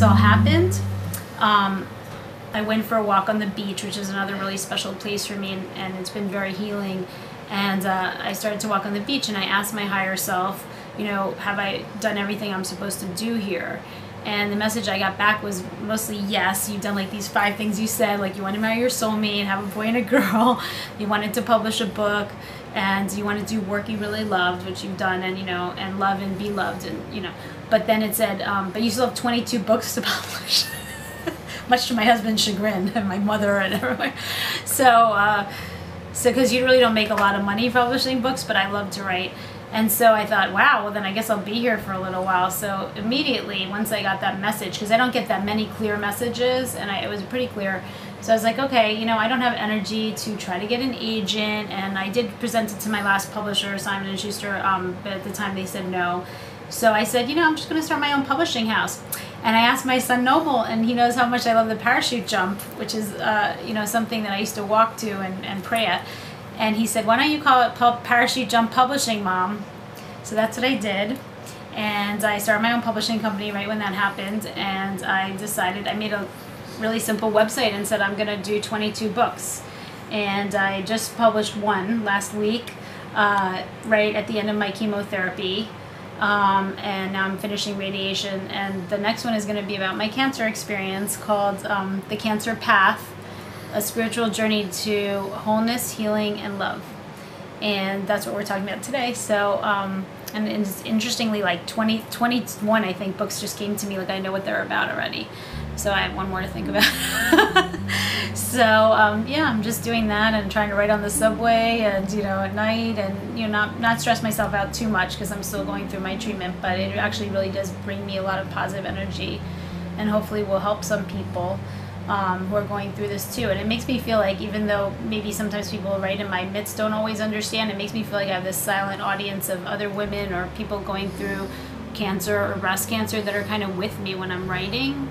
all happened, I went for a walk on the beach, which is another really special place for me, and it's been very healing. And I started to walk on the beach, and I asked my higher self, you know, have I done everything I'm supposed to do here? And the message I got back was mostly yes. You've done like these 5 things you said, like you want to marry your soulmate, have a boy and a girl, you wanted to publish a book, and you want to do work you really loved, which you've done, and you know, and love and be loved, and you know. But then it said, but you still have 22 books to publish. Much to my husband's chagrin and my mother and everyone. So because you really don't make a lot of money publishing books, but I love to write. And so I thought, wow, well then I guess I'll be here for a little while. So immediately, once I got that message, because I don't get that many clear messages, and it was pretty clear. So I was like, okay, you know, I don't have energy to try to get an agent, and I did present it to my last publisher, Simon & Schuster, but at the time they said no. So I said, you know, I'm just going to start my own publishing house. And I asked my son Noble, and he knows how much I love the parachute jump, which is, you know, something that I used to walk to and pray at. And he said, why don't you call it Parachute Jump Publishing, Mom? So that's what I did. And I started my own publishing company right when that happened. And I decided, I made a really simple website and said, I'm going to do 22 books. And I just published one last week, right at the end of my chemotherapy. And now I'm finishing radiation, and the next one is going to be about my cancer experience, called The Cancer Path, a spiritual journey to wholeness, healing, and love. And that's what we're talking about today. So, and it's interestingly, like 21, I think, books just came to me, like I know what they're about already. So I have one more to think about. So, yeah, I'm just doing that and trying to write on the subway and, you know, at night, and, you know, not stress myself out too much because I'm still going through my treatment, but it actually really does bring me a lot of positive energy, and hopefully will help some people who are going through this too. And it makes me feel like, even though maybe sometimes people right in my midst don't always understand, it makes me feel like I have this silent audience of other women or people going through cancer or breast cancer that are kind of with me when I'm writing.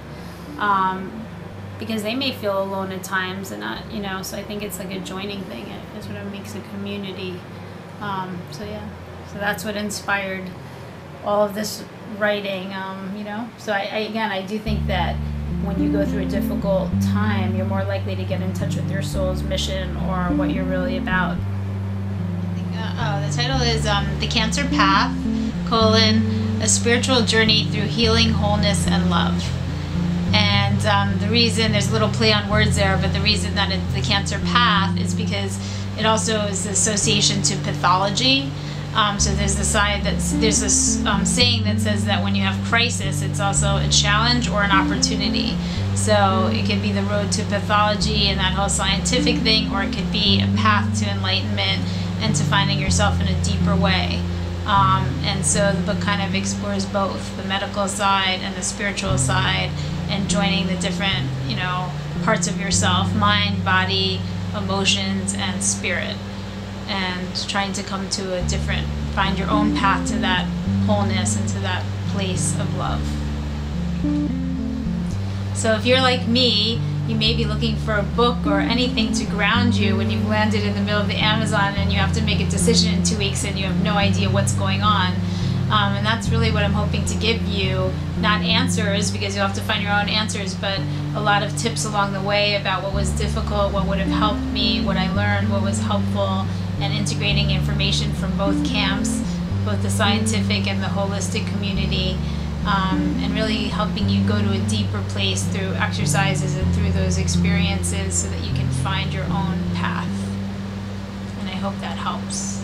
Because they may feel alone at times, and not, you know, so I think it's like a joining thing. It's what makes a community. So yeah, so that's what inspired all of this writing, you know. So again, I do think that when you go through a difficult time, you're more likely to get in touch with your soul's mission or what you're really about. The title is The Cancer Path, a spiritual journey through healing, wholeness, and love. And the reason, there's a little play on words there, but the reason that it's the cancer path is because it also is the association to pathology. So there's the side there's this saying that says that when you have crisis, it's also a challenge or an opportunity. So it could be the road to pathology and that whole scientific thing, or it could be a path to enlightenment and to finding yourself in a deeper way. And so the book kind of explores both the medical side and the spiritual side, and joining the different, you know, parts of yourself, mind, body, emotions, and spirit, and trying to come to a different, find your own path to that wholeness and to that place of love. So if you're like me, you may be looking for a book or anything to ground you when you've landed in the middle of the Amazon and you have to make a decision in 2 weeks and you have no idea what's going on. And that's really what I'm hoping to give you, not answers, because you'll have to find your own answers, but a lot of tips along the way about what was difficult, what would have helped me, what I learned, what was helpful, and integrating information from both camps, both the scientific and the holistic community, and really helping you go to a deeper place through exercises and through those experiences so that you can find your own path. And I hope that helps.